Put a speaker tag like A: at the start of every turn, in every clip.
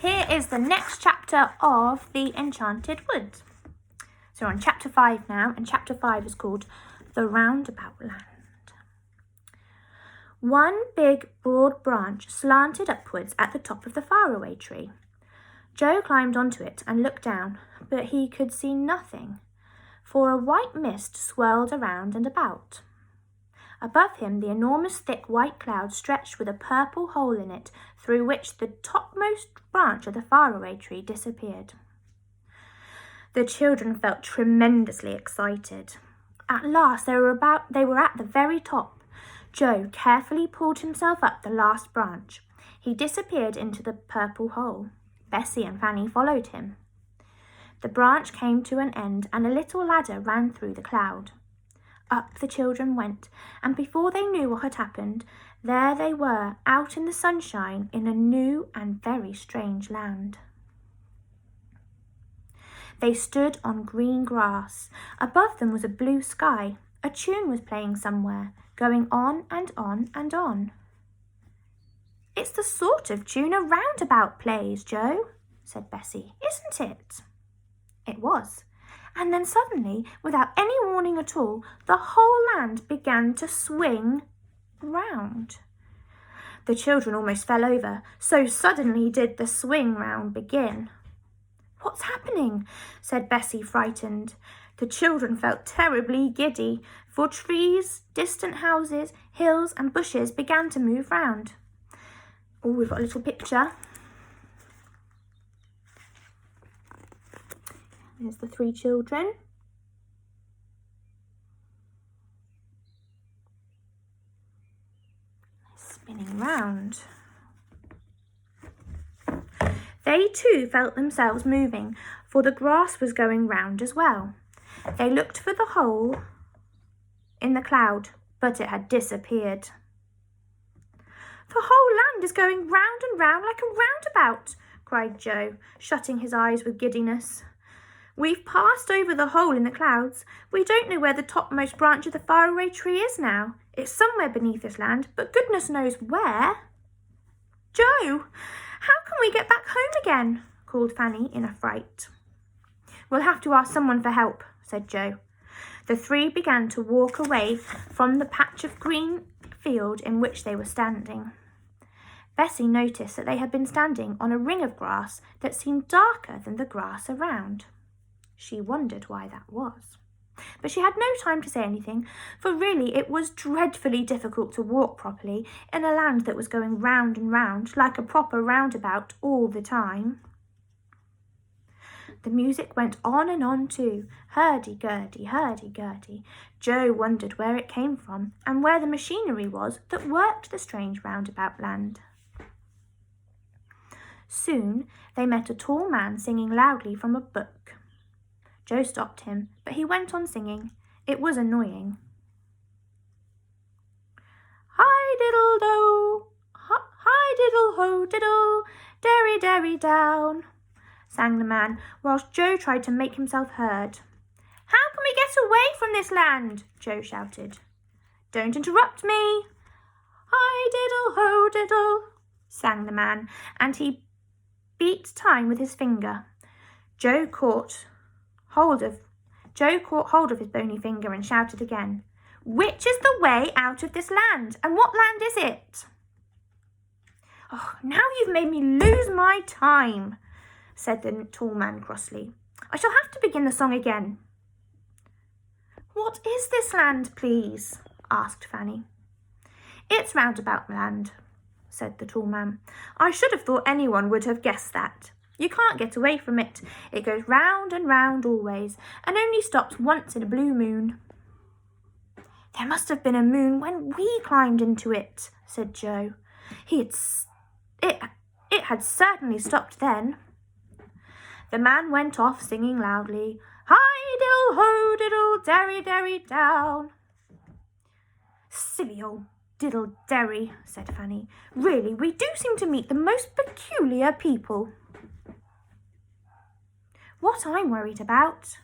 A: Here is the next chapter of the Enchanted Wood. So we're on chapter 5 now, and chapter 5 is called The Roundabout Land. One big, broad branch slanted upwards at the top of the faraway tree. Joe climbed onto it and looked down, but he could see nothing, for a white mist swirled around and about. Above him, the enormous thick white cloud stretched with a purple hole in it through which the topmost branch of the faraway tree disappeared. The children felt tremendously excited. At last they were at the very top. Joe carefully pulled himself up the last branch. He disappeared into the purple hole. Bessie and Fanny followed him. The branch came to an end and a little ladder ran through the cloud. Up the children went, and before they knew what had happened, there they were, out in the sunshine in a new and very strange land. They stood on green grass. Above them was a blue sky. A tune was playing somewhere, going on and on and on. "It's the sort of tune a roundabout plays, Joe," said Bessie, "isn't it?" It was. And then suddenly, without any warning at all, the whole land began to swing round. The children almost fell over, so suddenly did the swing round begin. "What's happening?" said Bessie, frightened. The children felt terribly giddy, for trees, distant houses, hills and bushes began to move round. Oh, we've got a little picture. There's the 3 children. Spinning round. They too felt themselves moving, for the grass was going round as well. They looked for the hole in the cloud, but it had disappeared. "The whole land is going round and round like a roundabout," cried Joe, shutting his eyes with giddiness. "We've passed over the hole in the clouds. We don't know where the topmost branch of the faraway tree is now. It's somewhere beneath this land, but goodness knows where." "Joe, how can we get back home again?" called Fanny in a fright. "We'll have to ask someone for help," said Joe. The 3 began to walk away from the patch of green field in which they were standing. Bessie noticed that they had been standing on a ring of grass that seemed darker than the grass around. She wondered why that was. But she had no time to say anything, for really it was dreadfully difficult to walk properly in a land that was going round and round like a proper roundabout all the time. The music went on and on too. Hurdy-gurdy, hurdy-gurdy. Joe wondered where it came from and where the machinery was that worked the strange roundabout land. Soon they met a tall man singing loudly from a book. Joe stopped him, but he went on singing. It was annoying. "Hi-diddle-do, hi-diddle-ho-diddle, derry-derry-down," sang the man, whilst Joe tried to make himself heard. "How can we get away from this land?" Joe shouted. "Don't interrupt me." "Hi-diddle-ho-diddle," sang the man, and he beat time with his finger. Joe caught hold of his bony finger and shouted again, "Which is the way out of this land? And what land is it?" "Oh, now you've made me lose my time," said the tall man crossly. "I shall have to begin the song again." "What is this land, please?" asked Fanny. "It's Roundabout Land," said the tall man. "I should have thought anyone would have guessed that. You can't get away from it. It goes round and round always, and only stops once in a blue moon." "There must have been a moon when we climbed into it," said Joe. It had certainly stopped then. The man went off singing loudly, "Hi-diddle-ho-diddle, derry-derry-down." "Silly old diddle-derry," said Fanny. "Really, we do seem to meet the most peculiar people." "What I'm worried about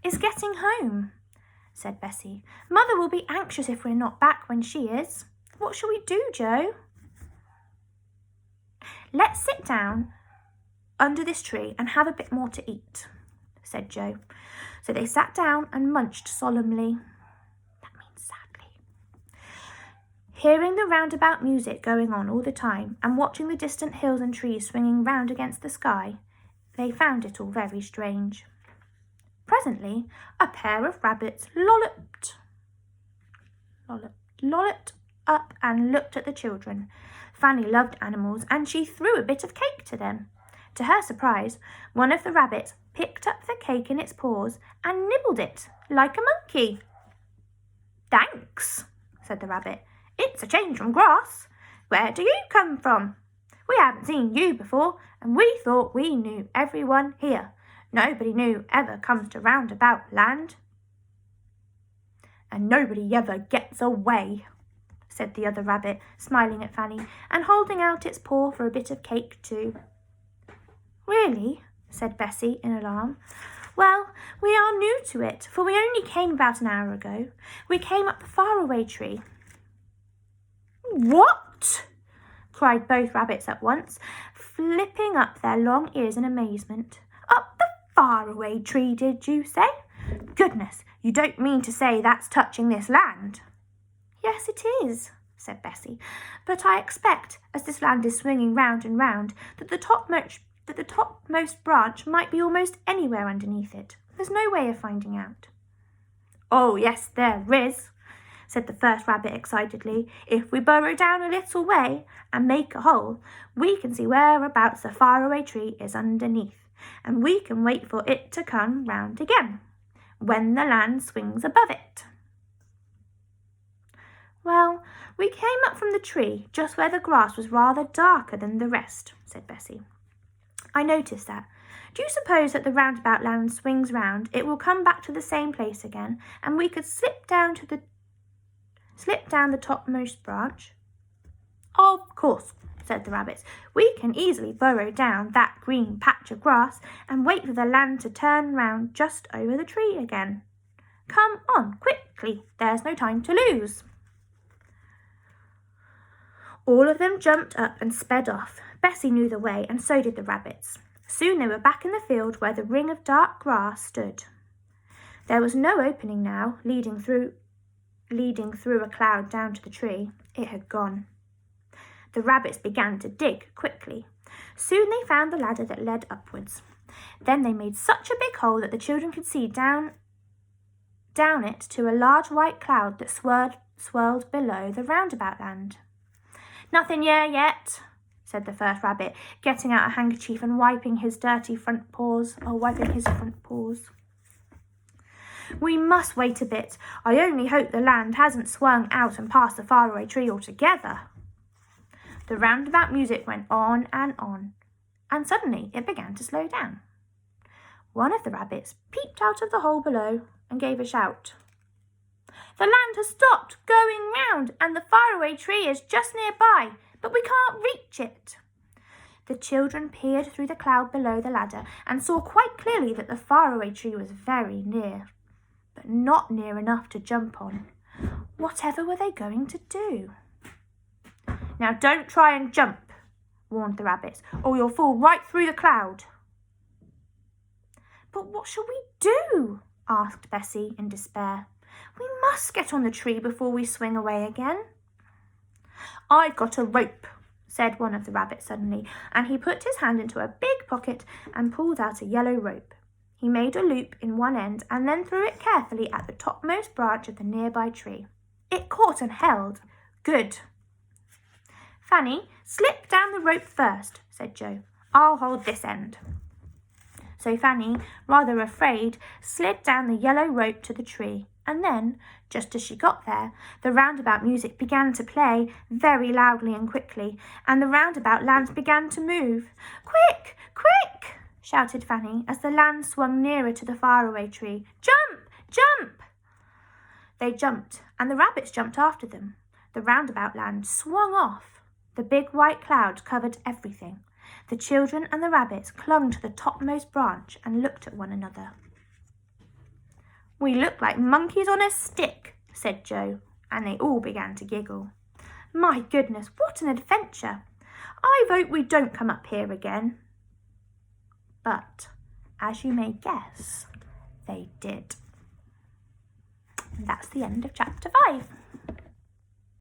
A: is getting home," said Bessie. "Mother will be anxious if we're not back when she is. What shall we do, Joe?" "Let's sit down under this tree and have a bit more to eat," said Joe. So they sat down and munched solemnly. That means sadly. Hearing the roundabout music going on all the time and watching the distant hills and trees swinging round against the sky, they found it all very strange. Presently, a pair of rabbits lolloped up and looked at the children. Fanny loved animals, and she threw a bit of cake to them. To her surprise, one of the rabbits picked up the cake in its paws and nibbled it like a monkey. "Thanks," said the rabbit. "It's a change from grass. Where do you come from? We haven't seen you before, and we thought we knew everyone here. Nobody new ever comes to Roundabout Land." "And nobody ever gets away," said the other rabbit, smiling at Fanny and holding out its paw for a bit of cake too. "Really?" said Bessie in alarm. "Well, we are new to it, for we only came about an hour ago. We came up the faraway tree." "What?" cried both rabbits at once, flipping up their long ears in amazement. "Up the faraway tree, did you say? Goodness, you don't mean to say that's touching this land?" "Yes, it is," said Bessie, "but I expect, as this land is swinging round and round, that the topmost branch might be almost anywhere underneath it. There's no way of finding out." "Oh, yes, there is," said the first rabbit excitedly. "If we burrow down a little way and make a hole, we can see whereabouts the faraway tree is underneath, and we can wait for it to come round again, when the land swings above it." "Well, we came up from the tree just where the grass was rather darker than the rest," said Bessie. "I noticed that. Do you suppose that the roundabout land swings round, it will come back to the same place again, and we could slip down the topmost branch?" "Of course," said the rabbits. "We can easily burrow down that green patch of grass and wait for the land to turn round just over the tree again. Come on, quickly, there's no time to lose." All of them jumped up and sped off. Bessie knew the way, and so did the rabbits. Soon they were back in the field where the ring of dark grass stood. There was no opening now, leading through a cloud down to the tree. It had gone. The rabbits began to dig quickly. Soon they found the ladder that led upwards. Then they made such a big hole that the children could see down it to a large white cloud that swirled below the roundabout land. "Nothing here yet," said the first rabbit, getting out a handkerchief and wiping his front paws. "We must wait a bit. I only hope the land hasn't swung out and past the faraway tree altogether." The roundabout music went on, and suddenly it began to slow down. One of the rabbits peeped out of the hole below and gave a shout. "The land has stopped going round, and the faraway tree is just nearby, but we can't reach it." The children peered through the cloud below the ladder and saw quite clearly that the faraway tree was very near, but not near enough to jump on. Whatever were they going to do? "Now don't try and jump," warned the rabbits, "or you'll fall right through the cloud." "But what shall we do?" asked Bessie in despair. "We must get on the tree before we swing away again." "I've got a rope," said one of the rabbits suddenly, and he put his hand into a big pocket and pulled out a yellow rope. He made a loop in one end and then threw it carefully at the topmost branch of the nearby tree. It caught and held. Good. "Fanny, slip down the rope first," said Joe. "I'll hold this end." So Fanny, rather afraid, slid down the yellow rope to the tree, and then, just as she got there, the roundabout music began to play very loudly and quickly, and the roundabout land began to move. "Quick, quick!" shouted Fanny as the land swung nearer to the faraway tree. "Jump, jump!" They jumped, and the rabbits jumped after them. The roundabout land swung off. The big white cloud covered everything. The children and the rabbits clung to the topmost branch and looked at one another. "We look like monkeys on a stick," said Joe, and they all began to giggle. "My goodness, what an adventure! I vote we don't come up here again." but as you may guess, they did. And that's the end of chapter 5.